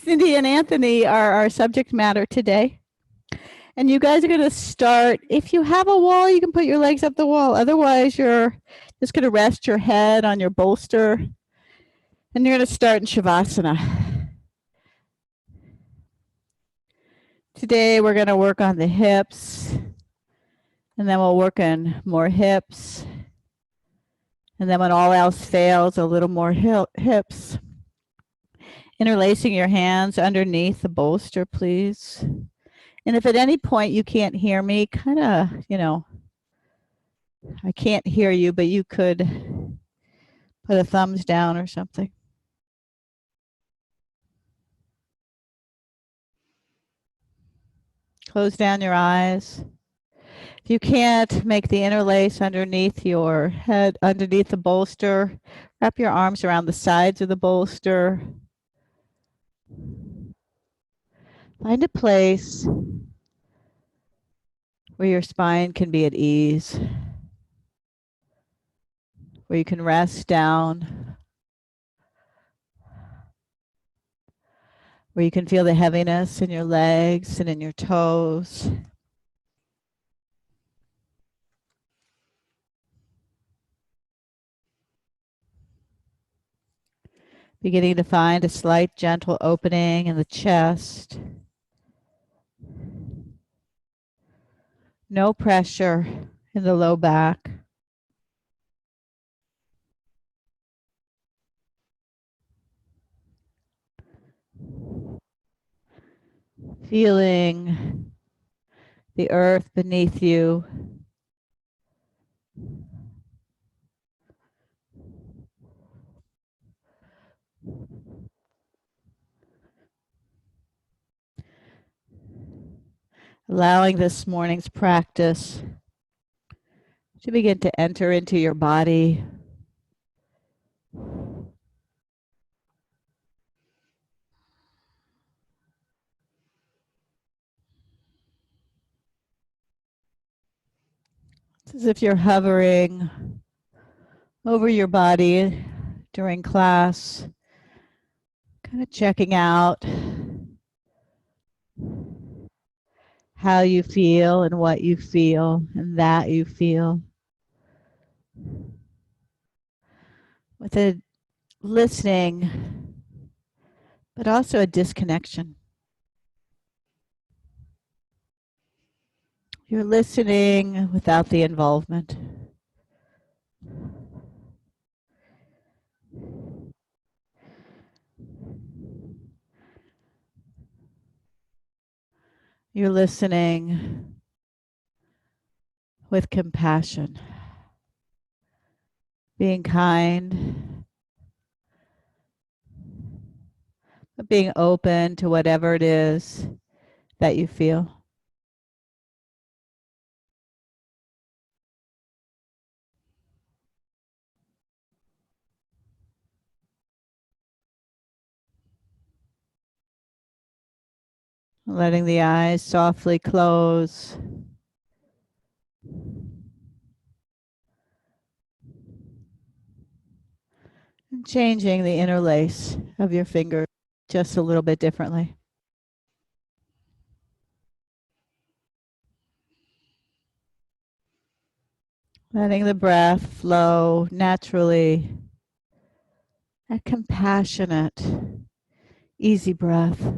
Cindy and Anthony are our subject matter today. And you guys are going to start. If you have a wall, you can put your legs up the wall. Otherwise, you're just going to rest your head on your bolster. And you're going to start in Shavasana. Today, we're going to work on the hips. And then we'll work on more hips. And then when all else fails, a little more hips. Interlacing your hands underneath the bolster, please. And if at any point you can't hear me, kind of, I can't hear you, but you could put a thumbs down or something. Close down your eyes. If you can't make the interlace underneath your head, underneath the bolster, wrap your arms around the sides of the bolster. Find a place where your spine can be at ease, where you can rest down, where you can feel the heaviness in your legs and in your toes. Beginning to find a slight gentle opening in the chest. No pressure in the low back. Feeling the earth beneath you. Allowing this morning's practice to begin to enter into your body. It's as if you're hovering over your body during class, kind of checking out how you feel and what you feel and that you feel. With a listening, but also a disconnection. You're listening without the involvement. You're listening with compassion, being kind, but being open to whatever it is that you feel. Letting the eyes softly close. And changing the interlace of your fingers just a little bit differently. Letting the breath flow naturally. A compassionate, easy breath.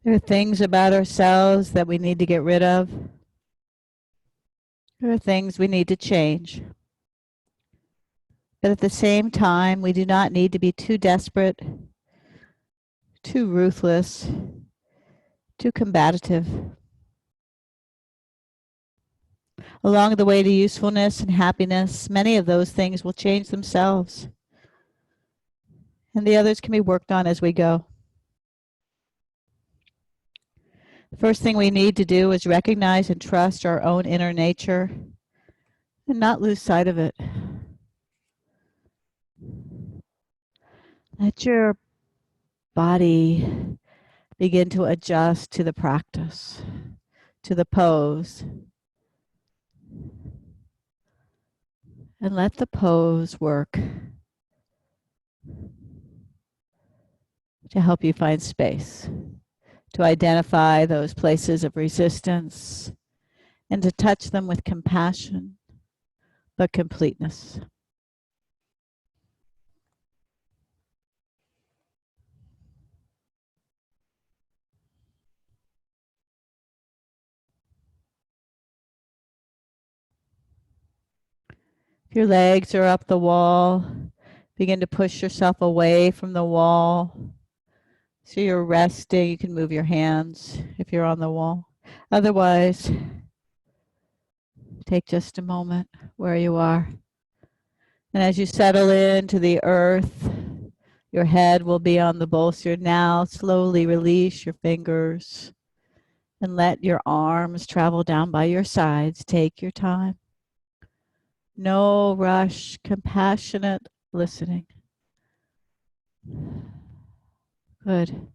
There are things about ourselves that we need to get rid of. There are things we need to change. But at the same time, we do not need to be too desperate, too ruthless, too combative. Along the way to usefulness and happiness, many of those things will change themselves, and the others can be worked on as we go. The first thing we need to do is recognize and trust our own inner nature and not lose sight of it. Let your body begin to adjust to the practice, to the pose, and let the pose work to help you find space, to identify those places of resistance, and to touch them with compassion, but completeness. If your legs are up the wall, begin to push yourself away from the wall. So you're resting. You can move your hands if you're on the wall. Otherwise, take just a moment where you are. And as you settle into the earth, your head will be on the bolster. Now slowly release your fingers and let your arms travel down by your sides. Take your time. No rush, compassionate listening. Good.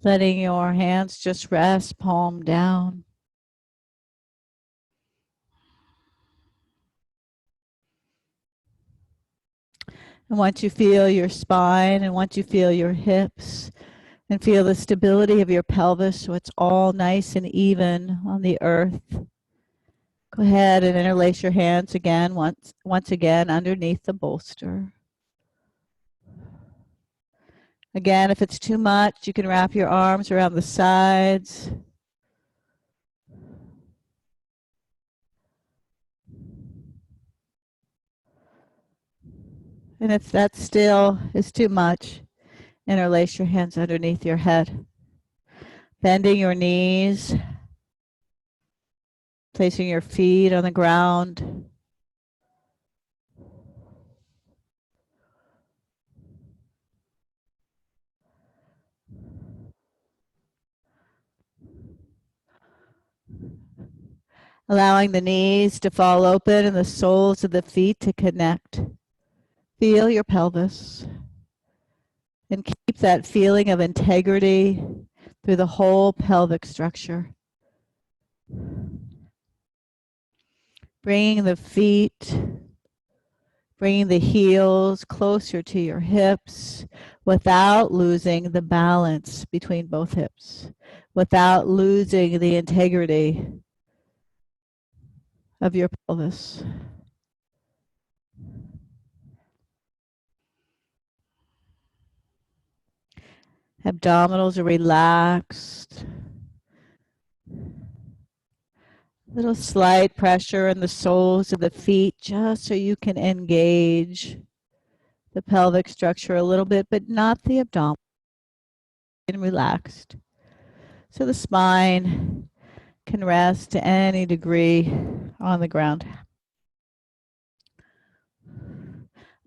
Letting your hands just rest, palm down. And once you feel your spine and once you feel your hips and feel the stability of your pelvis so it's all nice and even on the earth, go ahead and interlace your hands again, once again underneath the bolster. Again, if it's too much, you can wrap your arms around the sides. And if that still is too much, interlace your hands underneath your head. Bending your knees, placing your feet on the ground. Allowing the knees to fall open and the soles of the feet to connect. Feel your pelvis and keep that feeling of integrity through the whole pelvic structure. Bringing the feet, bringing the heels closer to your hips without losing the balance between both hips, without losing the integrity of your pelvis. Abdominals are relaxed. Little slight pressure in the soles of the feet just so you can engage the pelvic structure a little bit, but not the abdomen. And relaxed. So the spine can rest to any degree on the ground.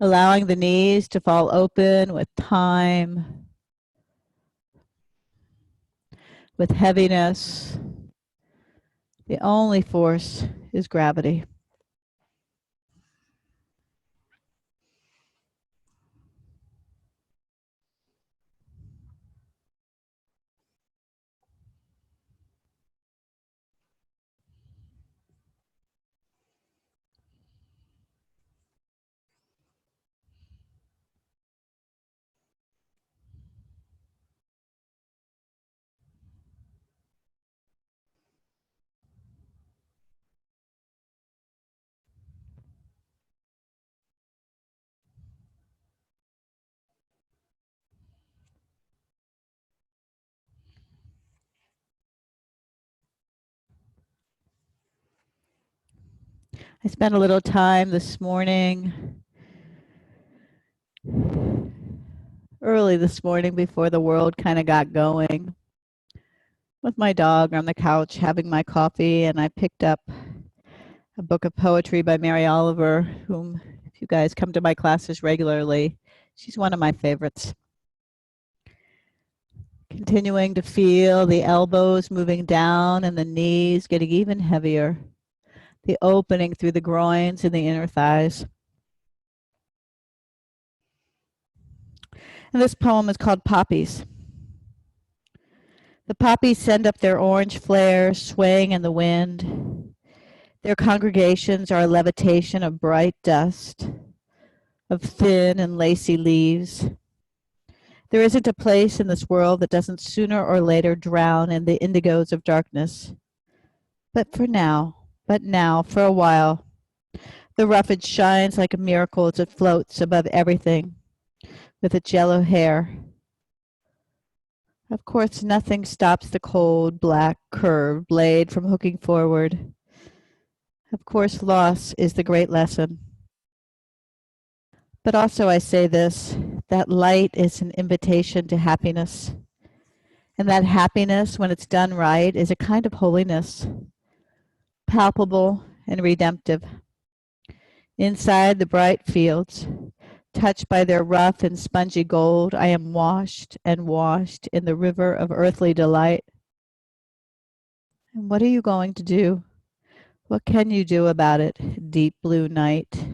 Allowing the knees to fall open with time, with heaviness. The only force is gravity. I spent a little time this morning, early this morning before the world kind of got going, with my dog on the couch having my coffee, and I picked up a book of poetry by Mary Oliver, whom, if you guys come to my classes regularly, she's one of my favorites. Continuing to feel the elbows moving down and the knees getting even heavier, the opening through the groins and the inner thighs. And this poem is called Poppies. The poppies send up their orange flares, swaying in the wind. Their congregations are a levitation of bright dust, of thin and lacy leaves. There isn't a place in this world that doesn't sooner or later drown in the indigos of darkness. But now, for a while, the roughage shines like a miracle as it floats above everything with its yellow hair. Of course, nothing stops the cold, black, curved blade from hooking forward. Of course, loss is the great lesson. But also I say this, that light is an invitation to happiness. And that happiness, when it's done right, is a kind of holiness, palpable and redemptive. Inside the bright fields, touched by their rough and spongy gold, I am washed and washed in the river of earthly delight. And what are you going to do? What can you do about it, deep blue night?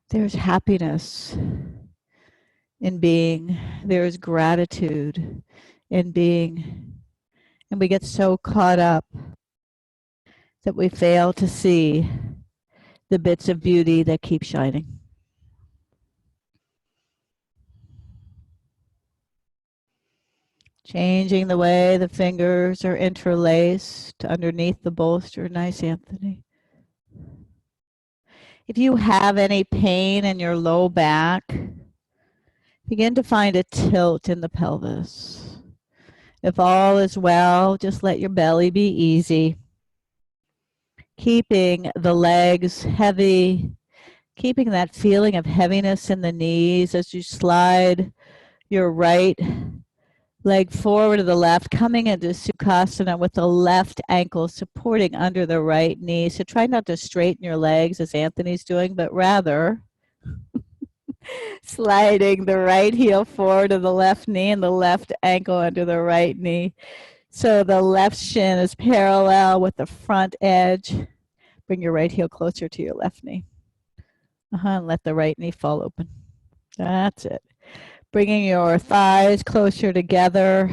There's happiness in being. There's gratitude in being. And we get so caught up that we fail to see the bits of beauty that keep shining. Changing the way the fingers are interlaced underneath the bolster. Nice, Anthony. If you have any pain in your low back, begin to find a tilt in the pelvis. If all is well, just let your belly be easy. Keeping the legs heavy, keeping that feeling of heaviness in the knees as you slide your right leg forward to the left, coming into Sukhasana with the left ankle supporting under the right knee. So try not to straighten your legs as Anthony's doing, but rather sliding the right heel forward to the left knee and the left ankle under the right knee. So the left shin is parallel with the front edge. Bring your right heel closer to your left knee. And let the right knee fall open. That's it. Bringing your thighs closer together.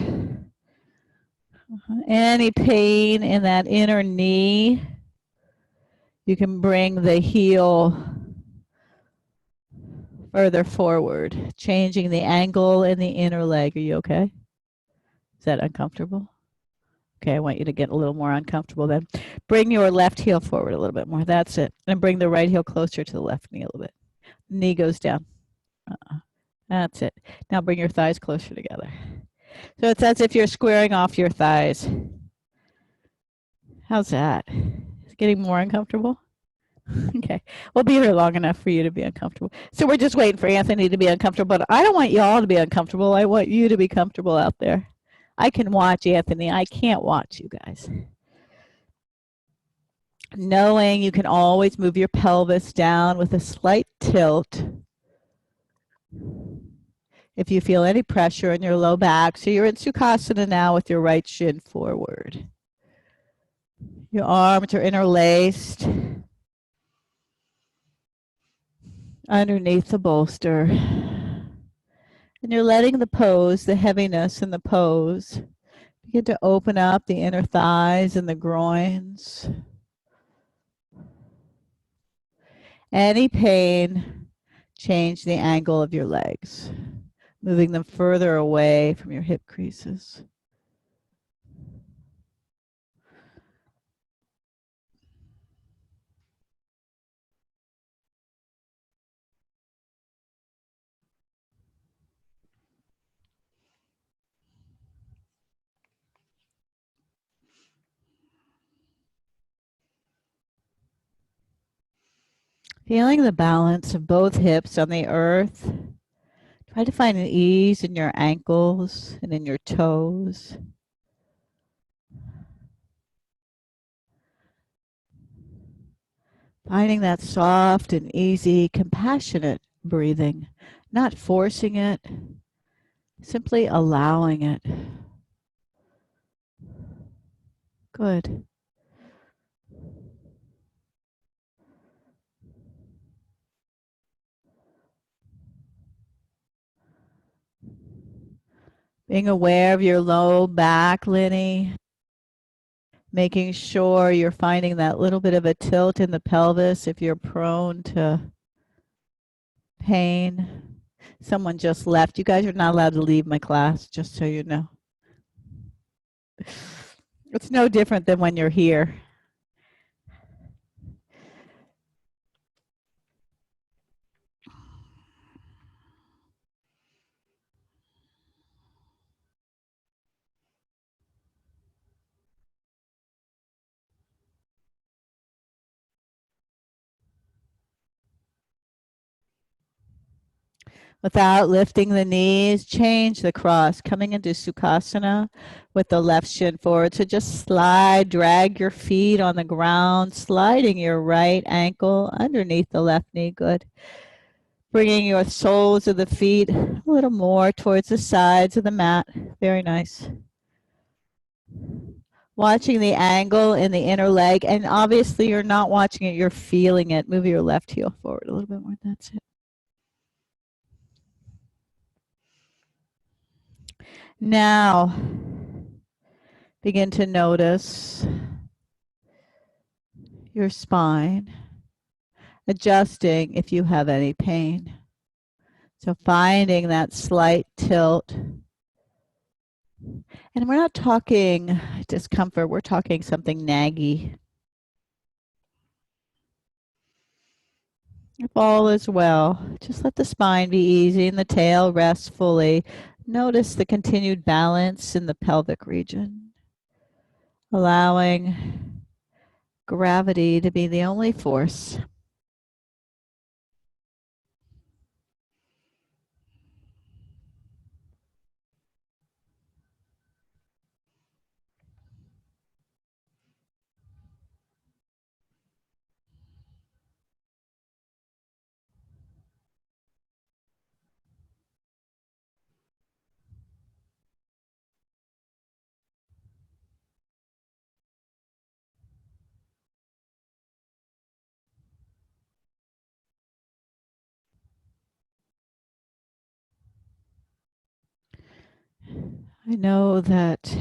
Any pain in that inner knee, you can bring the heel further forward, changing the angle in the inner leg. Are you okay? Is that uncomfortable? Okay, I want you to get a little more uncomfortable then. Bring your left heel forward a little bit more. That's it. And bring the right heel closer to the left knee a little bit. Knee goes down. That's it. Now bring your thighs closer together. So it's as if you're squaring off your thighs. How's that? Is it getting more uncomfortable? Okay, we'll be here long enough for you to be uncomfortable. So we're just waiting for Anthony to be uncomfortable. But I don't want you all to be uncomfortable. I want you to be comfortable out there. I can watch Anthony. I can't watch you guys. Knowing you can always move your pelvis down with a slight tilt if you feel any pressure in your low back. So you're in Sukhasana now with your right shin forward. Your arms are interlaced underneath the bolster. And you're letting the pose, the heaviness in the pose, begin to open up the inner thighs and the groins. Any pain, change the angle of your legs, moving them further away from your hip creases. Feeling the balance of both hips on the earth. Try to find an ease in your ankles and in your toes. Finding that soft and easy, compassionate breathing, not forcing it, simply allowing it. Good. Being aware of your low back, Lenny. Making sure you're finding that little bit of a tilt in the pelvis if you're prone to pain. Someone just left. You guys are not allowed to leave my class, just so you know. It's no different than when you're here. Without lifting the knees, change the cross, coming into Sukhasana with the left shin forward. So just slide, drag your feet on the ground, sliding your right ankle underneath the left knee. Good. Bringing your soles of the feet a little more towards the sides of the mat. Very nice. Watching the angle in the inner leg, and obviously you're not watching it, you're feeling it. Move your left heel forward a little bit more. That's it. Now, begin to notice your spine, adjusting if you have any pain. So finding that slight tilt. And we're not talking discomfort, we're talking something naggy. If all is well, just let the spine be easy and the tail rest fully. Notice the continued balance in the pelvic region, allowing gravity to be the only force. I know that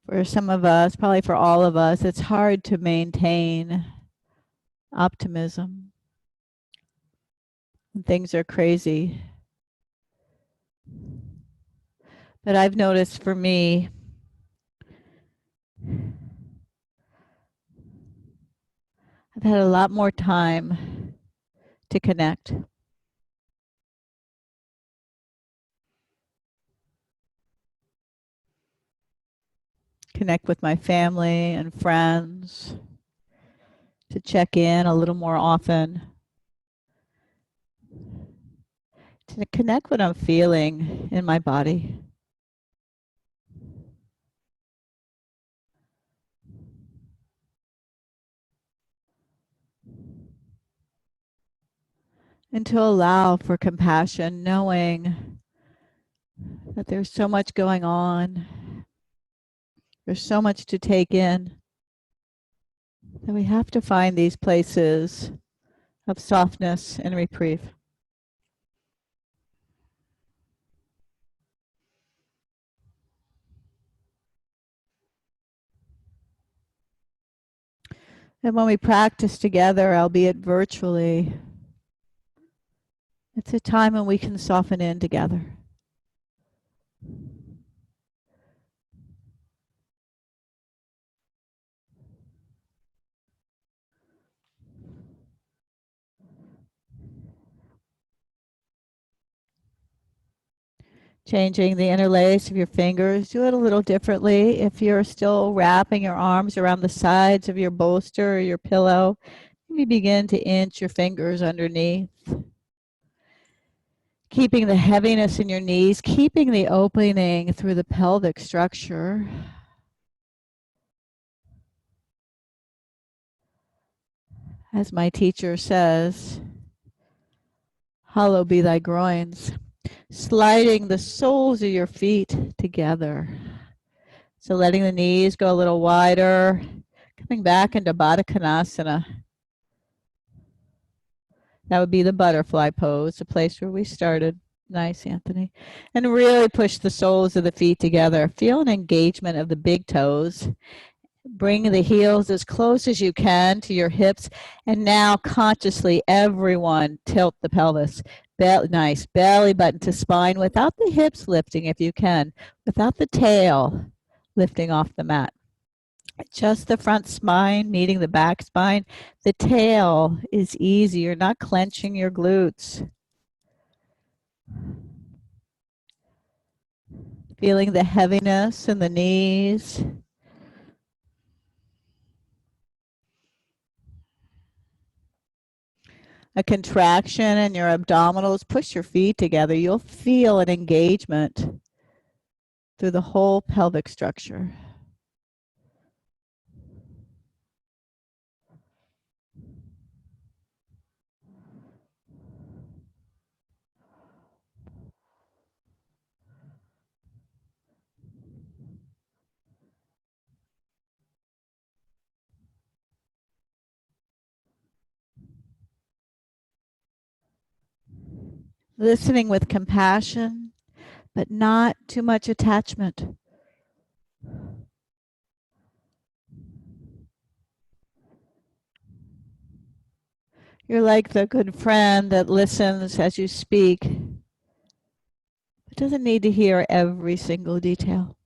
for some of us, probably for all of us, it's hard to maintain optimism when things are crazy. But I've noticed for me, I've had a lot more time to connect. Connect with my family and friends, to check in a little more often, to connect what I'm feeling in my body. And to allow for compassion, knowing that there's so much going on. There's so much to take in that we have to find these places of softness and reprieve. And when we practice together, albeit virtually, it's a time when we can soften in together. Changing the interlace of your fingers. Do it a little differently. If you're still wrapping your arms around the sides of your bolster or your pillow, maybe begin to inch your fingers underneath. Keeping the heaviness in your knees, keeping the opening through the pelvic structure. As my teacher says, hollow be thy groins. Sliding the soles of your feet together. So letting the knees go a little wider, coming back into Baddha Konasana. That would be the butterfly pose, the place where we started. Nice, Anthony. And really push the soles of the feet together. Feel an engagement of the big toes. Bring the heels as close as you can to your hips. And now consciously, everyone, tilt the pelvis. Nice. Belly button to spine without the hips lifting if you can. Without the tail lifting off the mat. Just the front spine meeting the back spine. The tail is easy. You're not clenching your glutes. Feeling the heaviness in the knees. A contraction in your abdominals. Push your feet together. You'll feel an engagement through the whole pelvic structure. Listening with compassion, but not too much attachment. You're like the good friend that listens as you speak, but doesn't need to hear every single detail.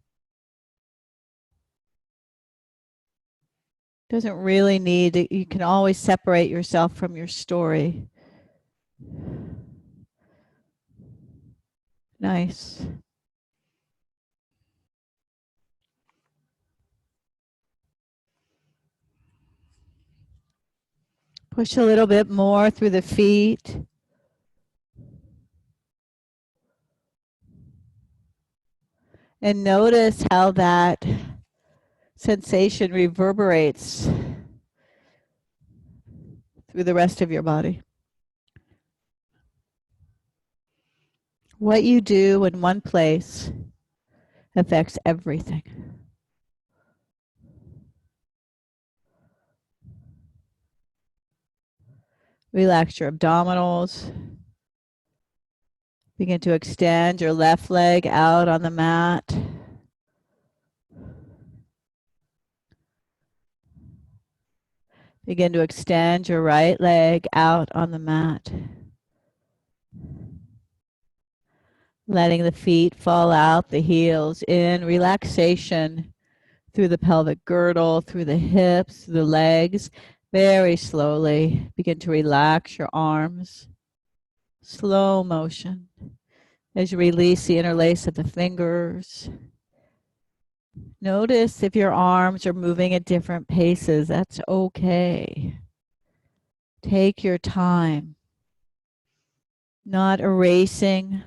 Doesn't really need to, you can always separate yourself from your story. Nice. Push a little bit more through the feet. And notice how that sensation reverberates through the rest of your body. What you do in one place affects everything. Relax your abdominals. Begin to extend your left leg out on the mat. Begin to extend your right leg out on the mat. Letting the feet fall out, the heels in, relaxation through the pelvic girdle, through the hips, the legs. Very slowly begin to relax your arms. Slow motion as you release the interlace of the fingers. Notice if your arms are moving at different paces. That's okay. Take your time. Not erasing.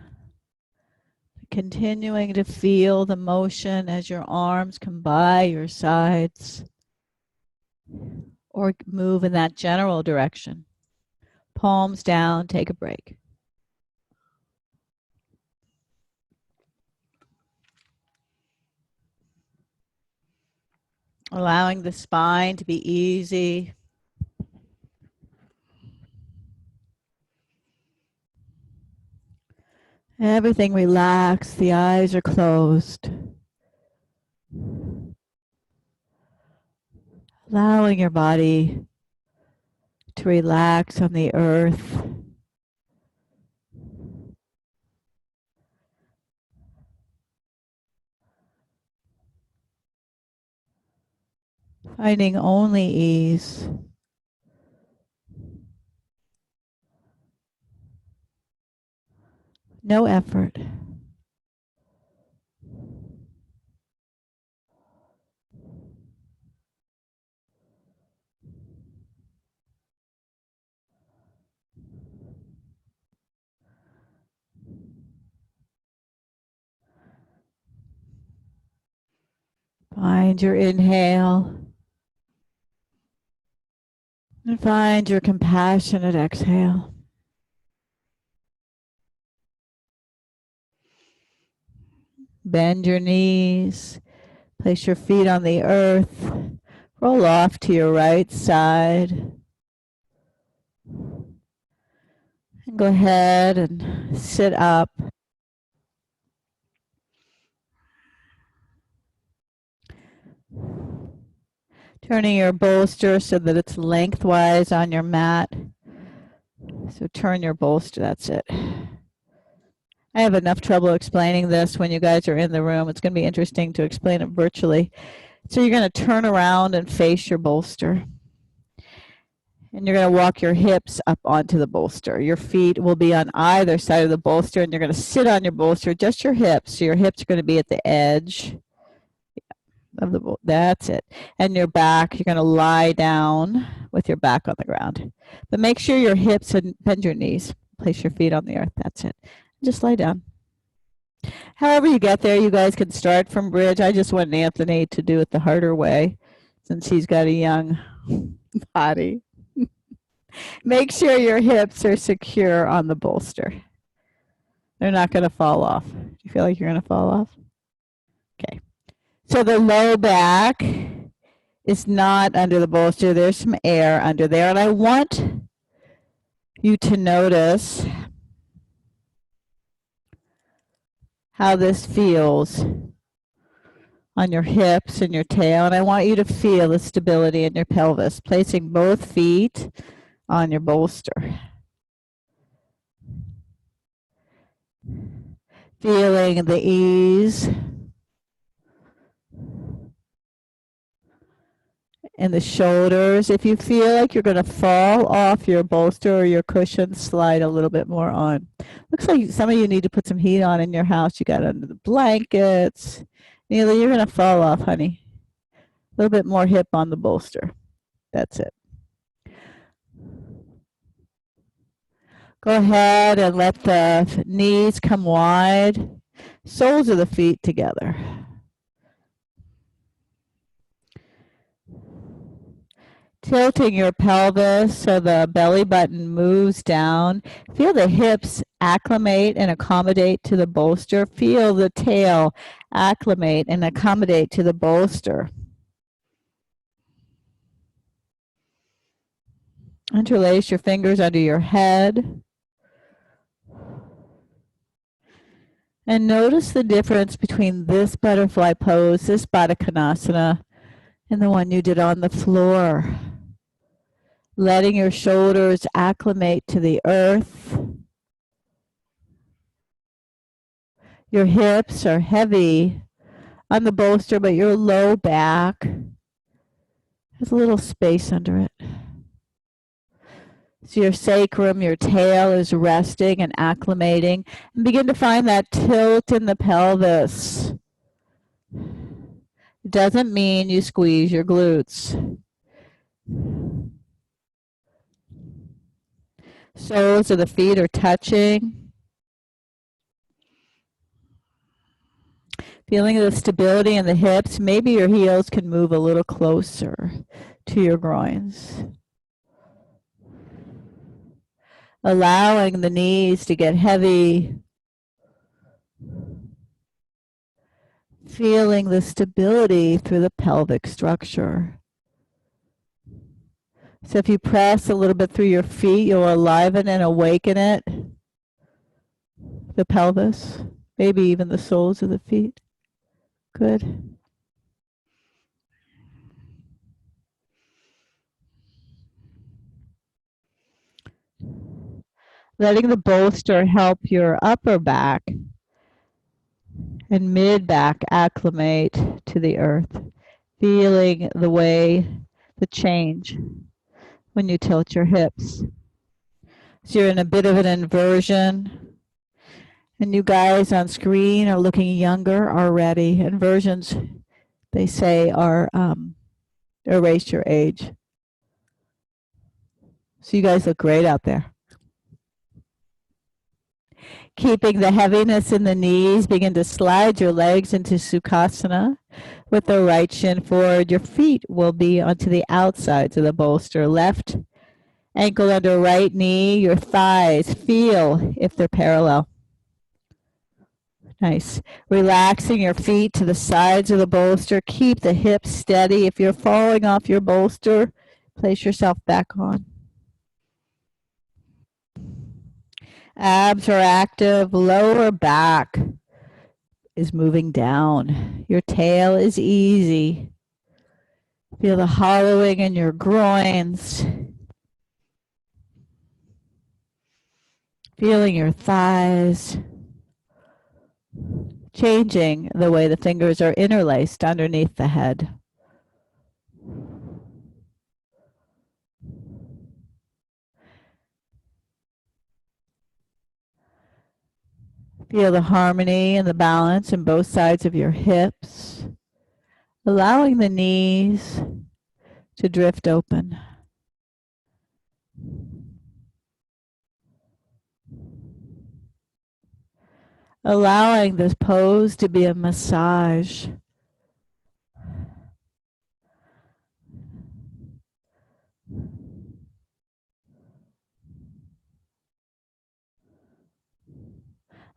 Continuing to feel the motion as your arms come by your sides or move in that general direction. Palms down, take a break. Allowing the spine to be easy. Everything relaxed, the eyes are closed. Allowing your body to relax on the earth. Finding only ease. No effort. Find your inhale. And find your compassionate exhale. Bend your knees. Place your feet on the earth. Roll off to your right side. And go ahead and sit up. Turning your bolster so that it's lengthwise on your mat. So turn your bolster, that's it. I have enough trouble explaining this when you guys are in the room. It's going to be interesting to explain it virtually. So you're going to turn around and face your bolster. And you're going to walk your hips up onto the bolster. Your feet will be on either side of the bolster, and you're going to sit on your bolster, just your hips. So your hips are going to be at the edge of the bolster. That's it. And your back, you're going to lie down with your back on the ground. But make sure your hips and bend your knees. Place your feet on the earth. That's it. Just lie down. However you get there, you guys can start from bridge. I just want Anthony to do it the harder way since he's got a young body. Make sure your hips are secure on the bolster. They're not going to fall off. Do you feel like you're going to fall off? Okay. So the low back is not under the bolster. There's some air under there. And I want you to notice how this feels on your hips and your tail. And I want you to feel the stability in your pelvis, placing both feet on your bolster. Feeling the ease in the shoulders. If you feel like you're going to fall off your bolster or your cushion, slide a little bit more on. Looks like some of you need to put some heat on in your house. You got under the blankets. Neela, you're going to fall off, honey. A little bit more hip on the bolster. That's it. Go ahead and let the knees come wide. Soles of the feet together. Tilting your pelvis so the belly button moves down. Feel the hips acclimate and accommodate to the bolster. Feel the tail acclimate and accommodate to the bolster. Interlace your fingers under your head. And notice the difference between this butterfly pose, this Baddha Konasana, and the one you did on the floor. Letting your shoulders acclimate to the earth. Your hips are heavy on the bolster, but your low back has a little space under it. So your sacrum, your tail is resting and acclimating. And begin to find that tilt in the pelvis. It doesn't mean you squeeze your glutes. Soles of the feet are touching. Feeling the stability in the hips. Maybe your heels can move a little closer to your groins. Allowing the knees to get heavy. Feeling the stability through the pelvic structure. So if you press a little bit through your feet, you'll enliven and awaken it. The pelvis, maybe even the soles of the feet. Good. Letting the bolster help your upper back and mid back acclimate to the earth. Feeling the change when you tilt your hips. So you're in a bit of an inversion. And you guys on screen are looking younger already. Inversions, they say, are erase your age. So you guys look great out there. Keeping the heaviness in the knees, begin to slide your legs into Sukhasana with the right shin forward. Your feet will be onto the outsides of the bolster. Left Ankle under right knee, your thighs. Feel if they're parallel. Nice. Relaxing your feet to the sides of the bolster. Keep the hips steady. If you're falling off your bolster, place yourself back on. Abs are active. Lower back is moving down. Your tail is easy. Feel the hollowing in your groins. Feeling your thighs. Changing the way the fingers are interlaced underneath the head. Feel the harmony and the balance in both sides of your hips, allowing the knees to drift open. Allowing this pose to be a massage.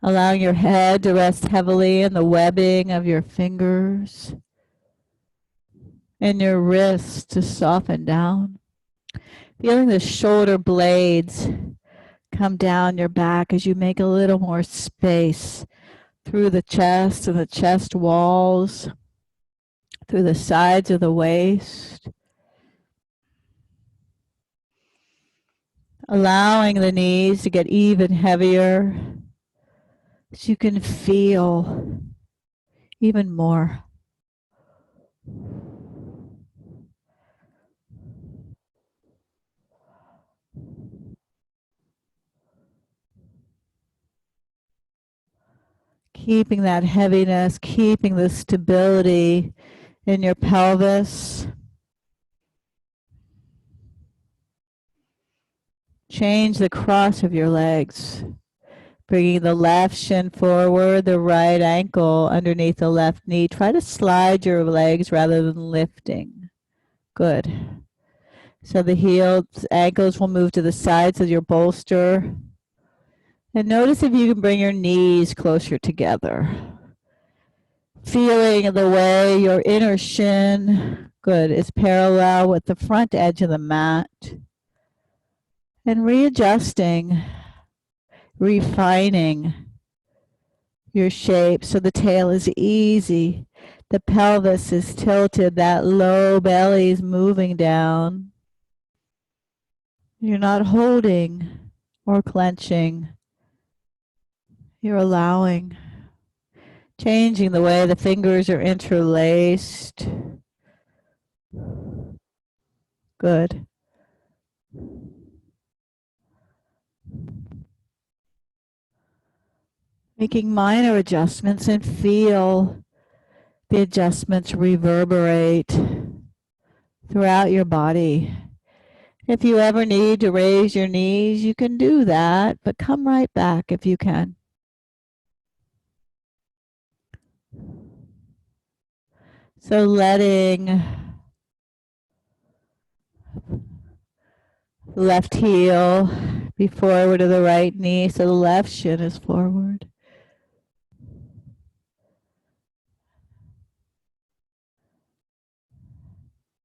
Allowing your head to rest heavily in the webbing of your fingers and your wrists to soften down. Feeling the shoulder blades come down your back as you make a little more space through the chest and the chest walls, through the sides of the waist. Allowing the knees to get even heavier so you can feel even more. Keeping that heaviness, keeping the stability in your pelvis. Change the cross of your legs. Bringing the left shin forward, the right ankle underneath the left knee. Try to slide your legs rather than lifting. Good. So the heels, ankles will move to the sides of your bolster. And notice if you can bring your knees closer together. Feeling the way your inner shin, good, is parallel with the front edge of the mat. And readjusting, refining your shape so the tail is easy. The pelvis is tilted, that low belly is moving down. You're not holding or clenching. You're allowing. Changing the way the fingers are interlaced. Good. Making minor adjustments and feel the adjustments reverberate throughout your body. If you ever need to raise your knees, you can do that, but come right back if you can. So letting the left heel be forward of the right knee, so the left shin is forward.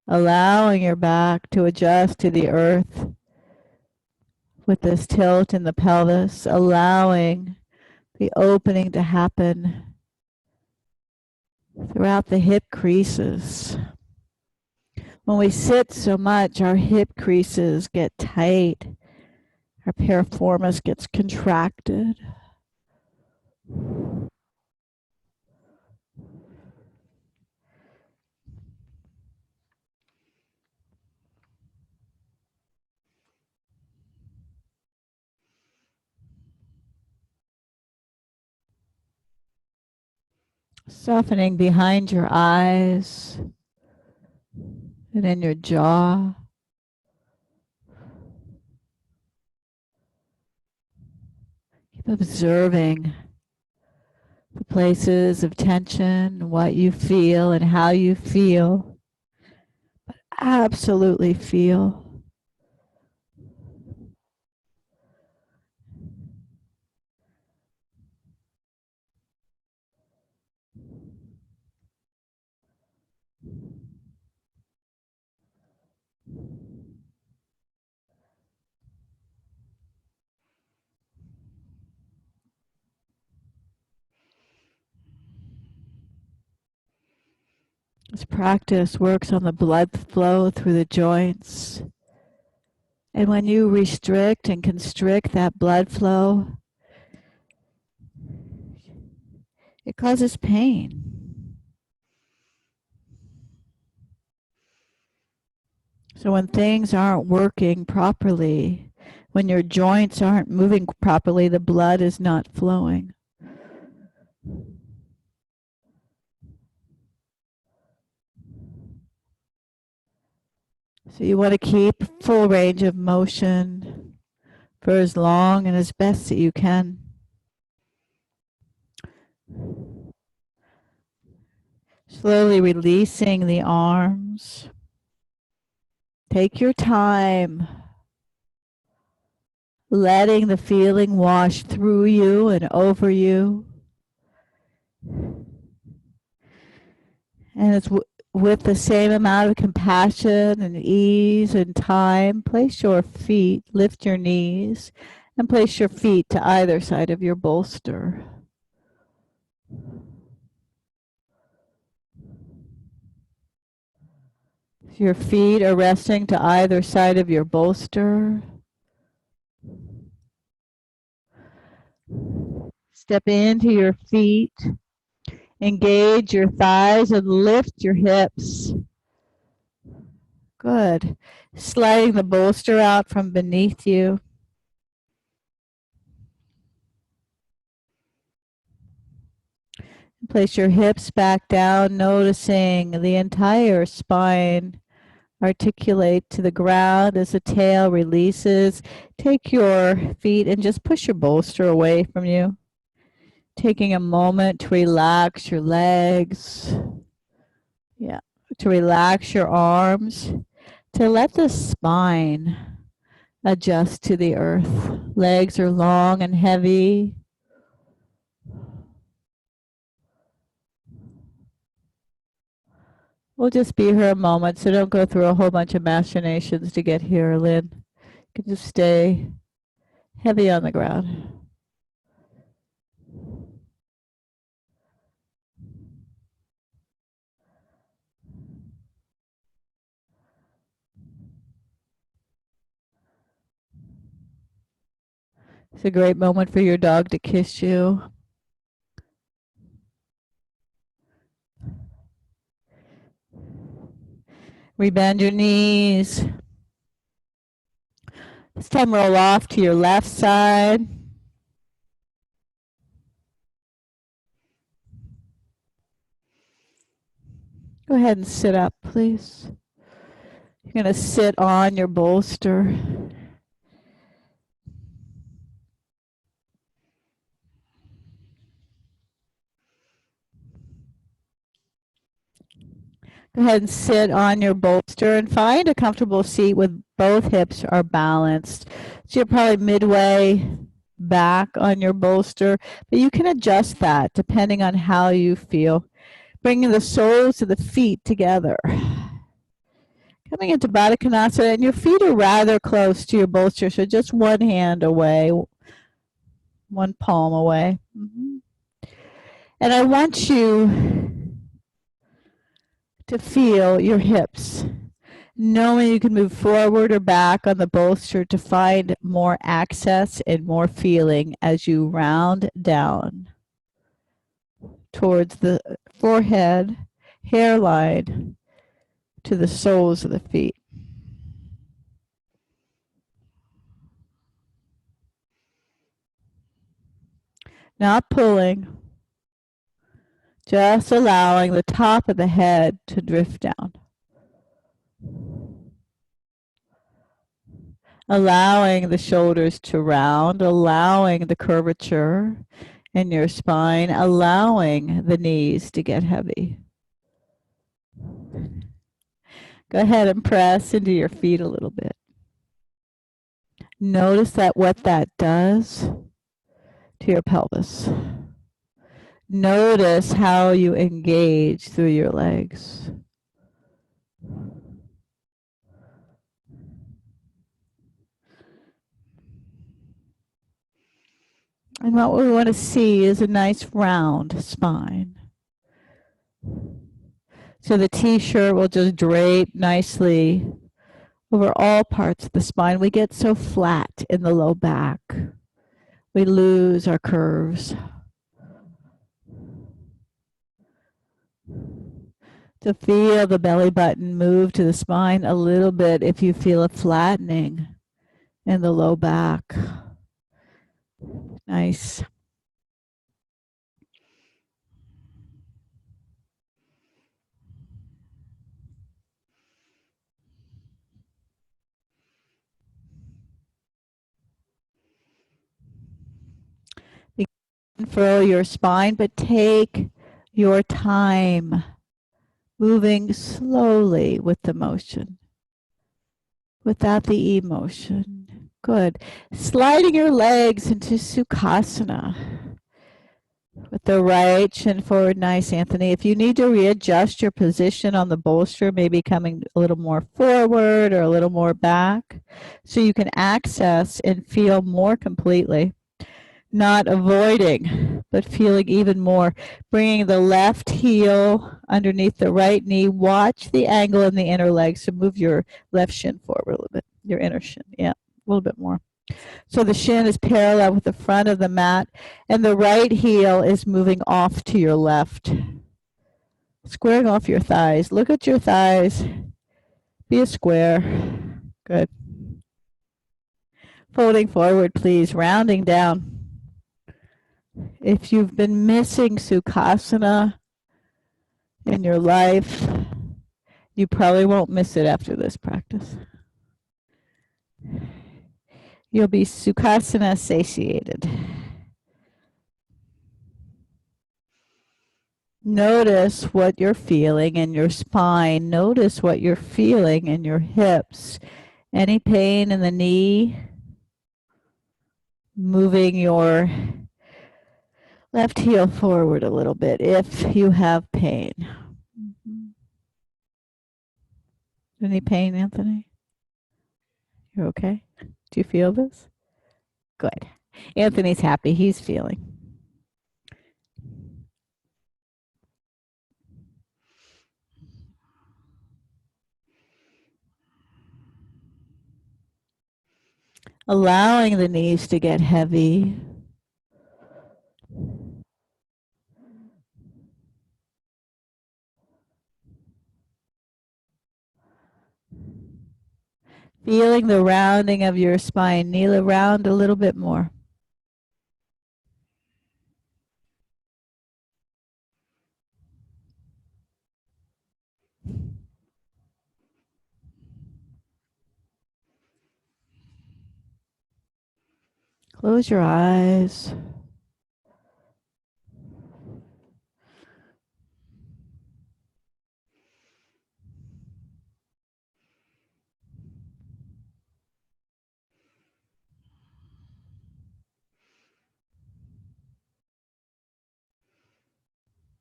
Allowing your back to adjust to the earth with this tilt in the pelvis, allowing the opening to happen throughout the hip creases. When we sit so much, our hip creases get tight. Our piriformis gets contracted. Softening behind your eyes and in your jaw. Keep observing the places of tension, what you feel and how you feel. But absolutely feel. This practice works on the blood flow through the joints. And when you restrict and constrict that blood flow, it causes pain. So when things aren't working properly, when your joints aren't moving properly, the blood is not flowing. So you want to keep full range of motion for as long and as best that you can. Slowly releasing the arms. Take your time, letting the feeling wash through you and over you. And it's with the same amount of compassion and ease and time, place your feet, lift your knees, and place your feet to either side of your bolster. Your feet are resting to either side of your bolster. Step into your feet, engage your thighs and lift your hips. Good. Sliding the bolster out from beneath you. Place your hips back down, noticing the entire spine articulate to the ground as the tail releases. Take your feet and just push your bolster away from you. Taking a moment to relax your legs. Yeah, to relax your arms. To let the spine adjust to the earth. Legs are long and heavy. We'll just be here a moment, so don't go through a whole bunch of machinations to get here, Lynn. You can just stay heavy on the ground. It's a great moment for your dog to kiss you. Rebend your knees. This time roll off to your left side. Go ahead and sit up, please. You're going to sit on your bolster. Go ahead and sit on your bolster and find a comfortable seat with both hips are balanced. So you're probably midway back on your bolster, but you can adjust that depending on how you feel. Bringing the soles of the feet together. Coming into Baddha Konasana, and your feet are rather close to your bolster, so just one hand away, one palm away. And I want you to feel your hips, knowing you can move forward or back on the bolster to find more access and more feeling as you round down towards the forehead, hairline, to the soles of the feet. Not pulling, just allowing the top of the head to drift down. Allowing the shoulders to round, allowing the curvature in your spine, allowing the knees to get heavy. Go ahead and press into your feet a little bit. Notice that what that does to your pelvis. Notice how you engage through your legs. And what we want to see is a nice round spine. So So the t-shirt will just drape nicely over all parts of the spine. We get so flat in the low back. We lose our curves. To feel the belly button move to the spine a little bit if you feel a flattening in the low back. Nice. Furrow your spine, but take your time, moving slowly with the motion, without the emotion. Good. Sliding your legs into Sukhasana with the right shin forward. Nice, Anthony. If you need to readjust your position on the bolster, maybe coming a little more forward or a little more back, so you can access and feel more completely. Not avoiding, but feeling even more. Bringing the left heel underneath the right knee. Watch the angle in the inner leg. So move your left shin forward a little bit. Your inner shin. Yeah, a little bit more. So the shin is parallel with the front of the mat, and the right heel is moving off to your left. Squaring off your thighs. Look at your thighs. Be a square. Good. Folding forward, please. Rounding down. If you've been missing Sukhasana in your life, you probably won't miss it after this practice. You'll be Sukhasana satiated. Notice what you're feeling in your spine. Notice what you're feeling in your hips. Any pain in the knee? Moving your left heel forward a little bit if you have pain. Any pain, Anthony? You're okay? Do you feel this? Good. Anthony's happy. He's feeling. Allowing the knees to get heavy. Feeling the rounding of your spine. Kneel around a little bit more. Close your eyes.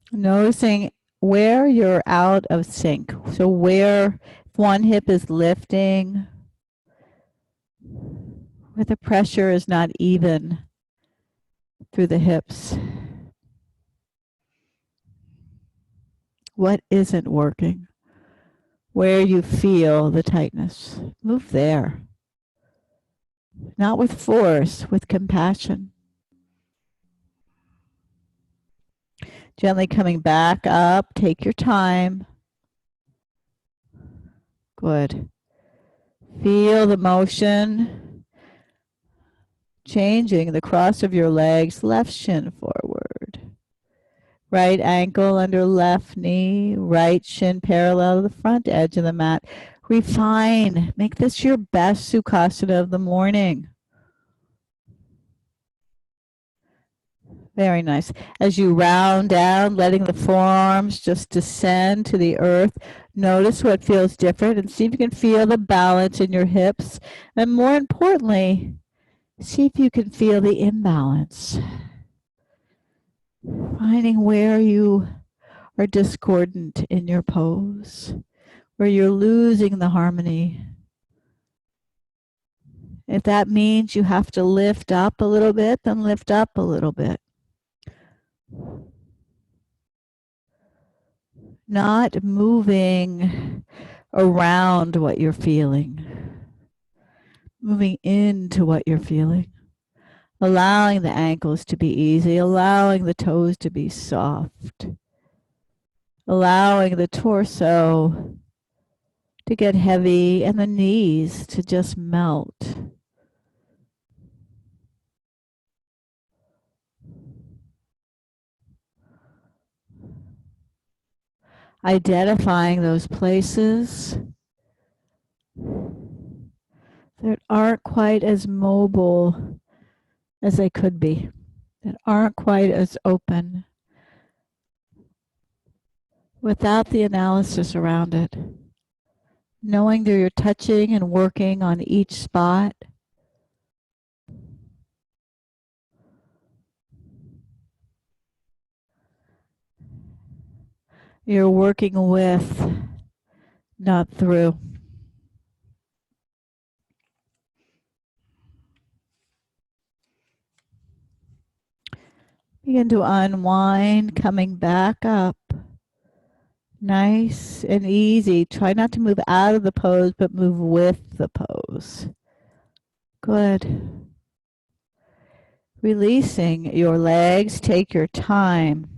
Noticing where you're out of sync. So where one hip is lifting, where the pressure is not even through the hips. What isn't working? Where you feel the tightness. Move there. Not with force, with compassion. Gently coming back up. Take your time. Good. Feel the motion. Changing the cross of your legs. Left shin forward. Right ankle under left knee. Right shin parallel to the front edge of the mat. Refine. Make this your best Sukhasana of the morning. Very nice. As you round down, letting the forearms just descend to the earth, notice what feels different and see if you can feel the balance in your hips. And more importantly, see if you can feel the imbalance. Finding where you are discordant in your pose, where you're losing the harmony. If that means you have to lift up a little bit, then lift up a little bit. not moving around what you're feeling, moving into what you're feeling, allowing the ankles to be easy, allowing the toes to be soft, allowing the torso to get heavy and the knees to just melt. Identifying those places that aren't quite as mobile as they could be, that aren't quite as open, without the analysis around it. Knowing that you're touching and working on each spot. You're working with, not through. Begin to unwind, coming back up. Nice and easy. Try not to move out of the pose, but move with the pose. Good. Releasing your legs. Take your time.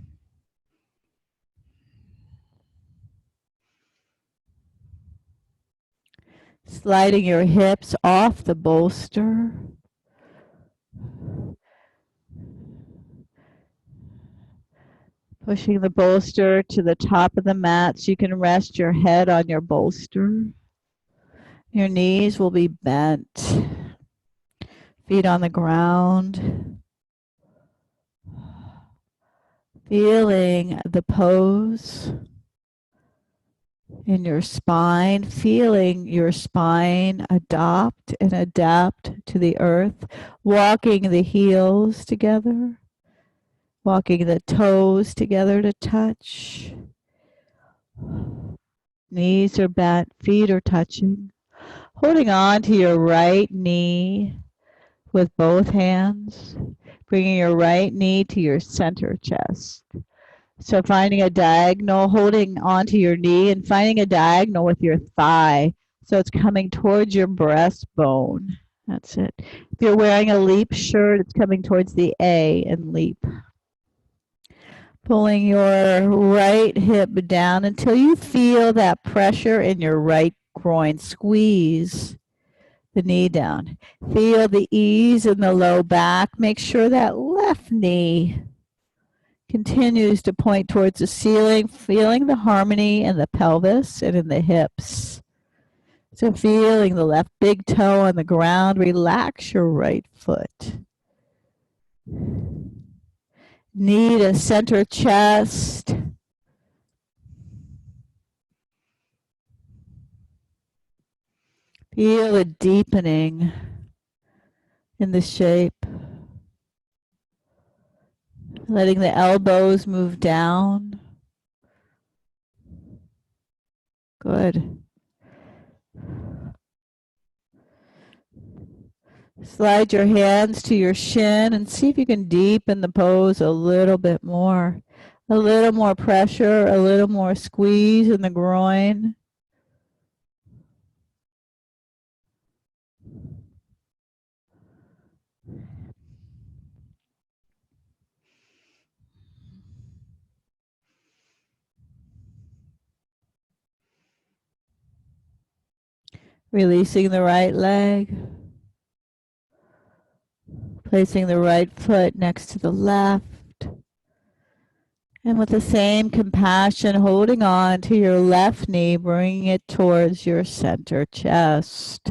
Sliding your hips off the bolster. Pushing the bolster to the top of the mat so you can rest your head on your bolster. Your knees will be bent. Feet on the ground. Feeling the pose in your spine, feeling your spine adopt and adapt to the earth, walking the heels together, walking the toes together to touch. Knees are bent, feet are touching. Holding on to your right knee with both hands, bringing your right knee to your center chest. So finding a diagonal, holding onto your knee and finding a diagonal with your thigh. So it's coming towards your breastbone. That's it. If you're wearing a leap shirt, it's coming towards the A and leap. Pulling your right hip down until you feel that pressure in your right groin. Squeeze the knee down. Feel the ease in the low back. Make sure that left knee continues to point towards the ceiling, feeling the harmony in the pelvis and in the hips. So feeling the left big toe on the ground, relax your right foot. Knee to center chest. Feel a deepening in the shape. Letting the elbows move down. Good. Slide your hands to your shin and see if you can deepen the pose a little bit more. A little more pressure, a little more squeeze in the groin. Releasing the right leg. Placing the right foot next to the left. And with the same compassion, holding on to your left knee, bringing it towards your center chest.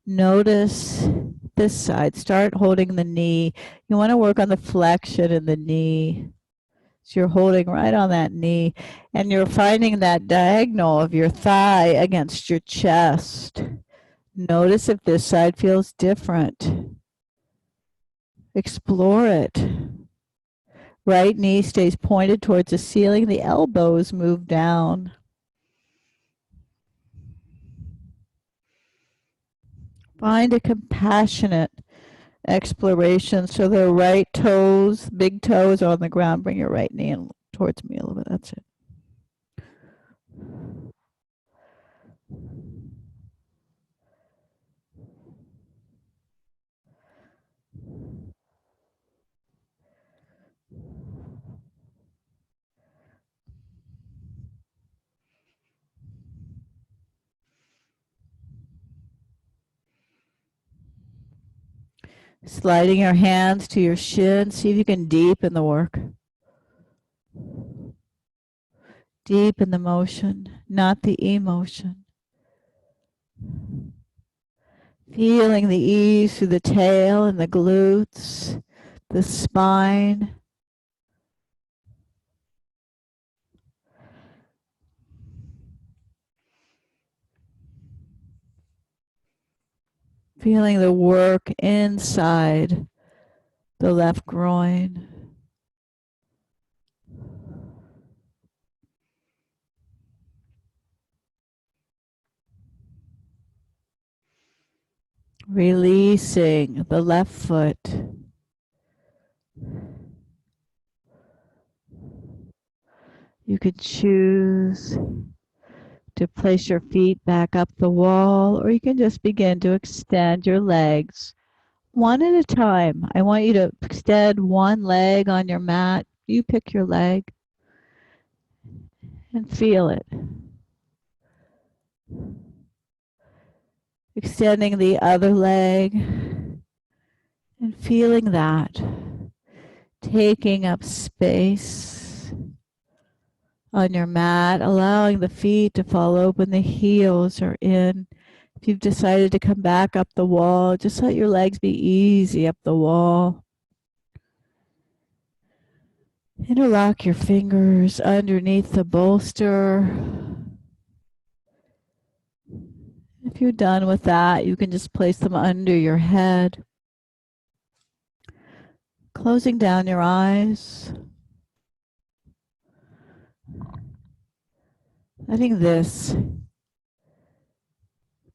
Notice this side. Start holding the knee. You want to work on the flexion in the knee. So you're holding right on that knee, and you're finding that diagonal of your thigh against your chest. Notice if this side feels different. Explore it. Right knee stays pointed towards the ceiling. The elbows move down. Find a compassionate exploration. So the right toes, big toes on the ground. Bring your right knee in towards me a little bit. That's it. Sliding your hands to your shin. See if you can deepen the work. Deepen the motion, not the emotion. Feeling the ease through the tail and the glutes, the spine. Feeling the work inside the left groin. Releasing the left foot. You could choose to place your feet back up the wall, or you can just begin to extend your legs one at a time. I want you to extend one leg on your mat. You pick your leg and feel it. Extending the other leg and feeling that. Taking up space on your mat, allowing the feet to fall open, the heels are in. If you've decided to come back up the wall, just let your legs be easy up the wall. Interlock your fingers underneath the bolster. If you're done with that, you can just place them under your head. Closing down your eyes. Letting this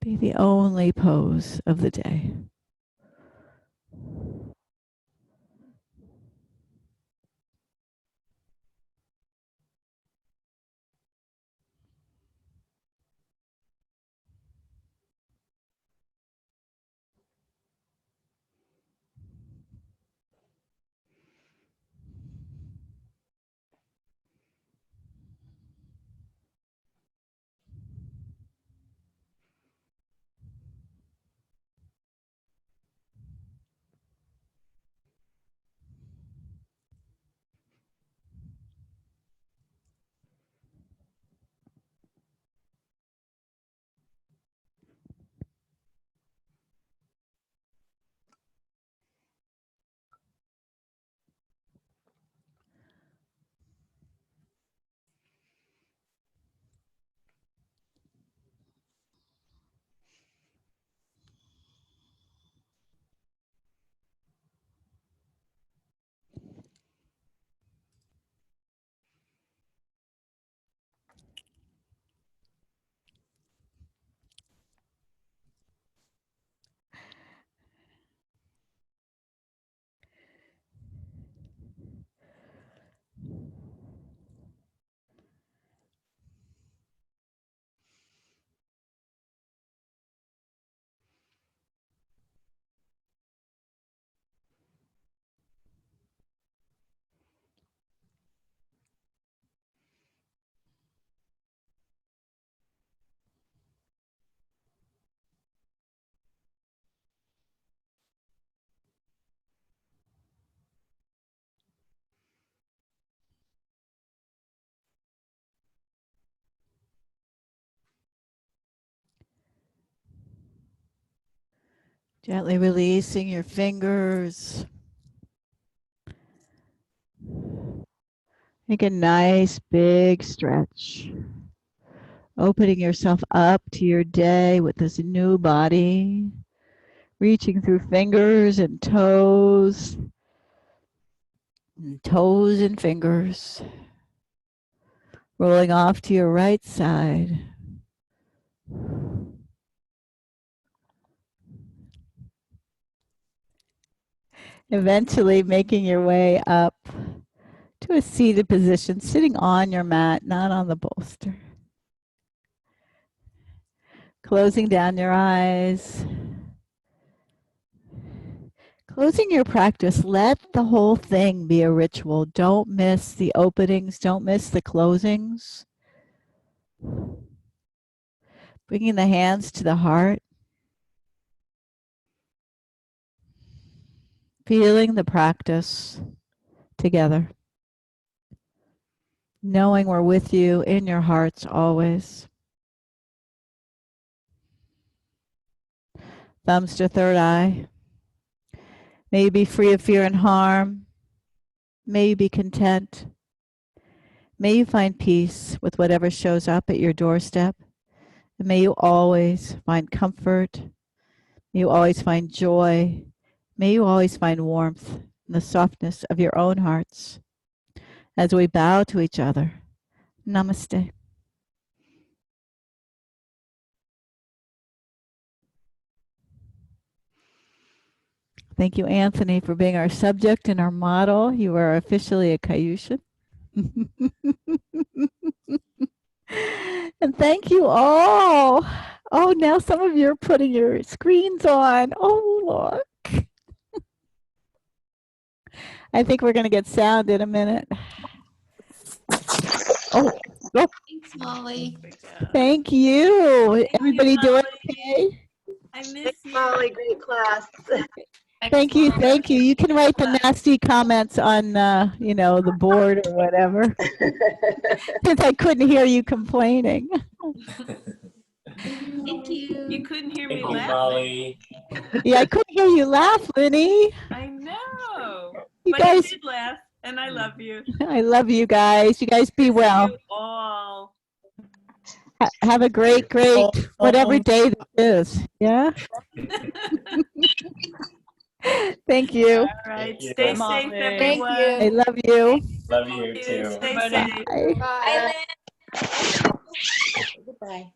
be the only pose of the day. Gently releasing your fingers. Make a nice big stretch. Opening yourself up to your day with this new body. Reaching through fingers and toes. And toes and fingers. Rolling off to your right side. Eventually making your way up to a seated position, sitting on your mat, not on the bolster. Closing down your eyes. Closing your practice, let the whole thing be a ritual. Don't miss the openings, don't miss the closings. Bringing the hands to the heart. Feeling the practice together. Knowing we're with you in your hearts always. Thumbs to third eye. May you be free of fear and harm. May you be content. May you find peace with whatever shows up at your doorstep. And may you always find comfort. May you always find joy. May you always find warmth in the softness of your own hearts. As we bow to each other. Namaste. Thank you, Anthony, for being our subject and our model. You are officially a Kaiutian. And thank you all. Oh, now some of you are putting your screens on. Oh, look. I think we're going to get sound in a minute. Oh, Thanks, Molly. thank you. Everybody doing okay? I miss Thanks, you. Molly. Great class. Thank you, thank you. You can write the nasty comments on, the board or whatever. Since I couldn't hear you complaining. Thank you. You couldn't hear me Thank you, laugh. Molly. Yeah, I couldn't hear you laugh, Lenny. I know. You But guys, you did laugh, and I love you. I love you guys. You guys be well. You all. Have a great, whatever day this is. Yeah. Thank you. All right. Thank you. Stay Molly. safe, everyone. I love you. Love you too. Stay Bye. safe. Bye. Bye. Goodbye.